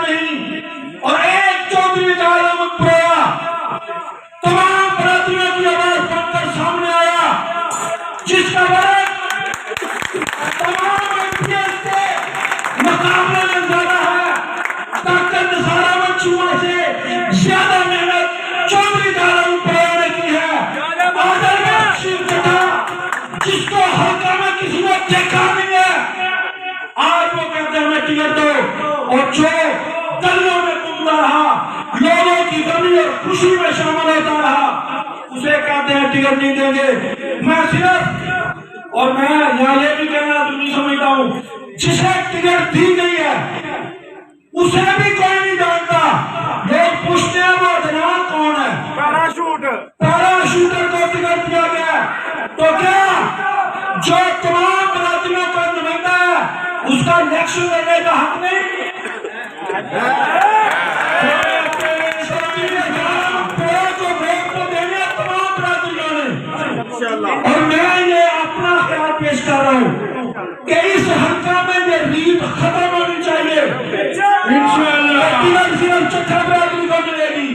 नहीं। और एक चौधरी का आलम पुराया तमाम बरातियों की आवाज बनकर सामने आया, जिसका वर्ग तमाम एमपीएस के मुकाबले में ज्यादा है। डॉक्टर निसार अहमद चूमा से ज्यादा मेहनत चौधरी का आलम पुराया ने की है। आदर में शीर चटा जिसको हल्का में किसी ने देखा नहीं है, आज वो कहते हैं हमें टिकट दो। और जो गलियों में घूमता रहा, लोगों की गमी और खुशी में शामिल होता रहा, उसे कहते हैं टिकट नहीं देंगे। मैं सिर्फ और मैं यहाँ ये भी कहना नहीं समझता हूँ, जिसे टिकट दी गई है उसे भी कोई नहीं जानता। लोग पूछते हैं वो जनाब कौन है, पैराशूटर को टिकट दिया गया। तो क्या जो तमाम बरातियों का नुमाइंदा है उसका इलेक्शन लड़ने का हक नहीं? को वोट तो देने तमाम बरातियों ने। और मैं ये अपना ख्याल पेश कर रहा हूँ कि इस हल्का में ये रीत खत्म होनी चाहिए। इंशाअल्लाह टिकट सिर्फ चट्टा बरादरी को मिलेगी।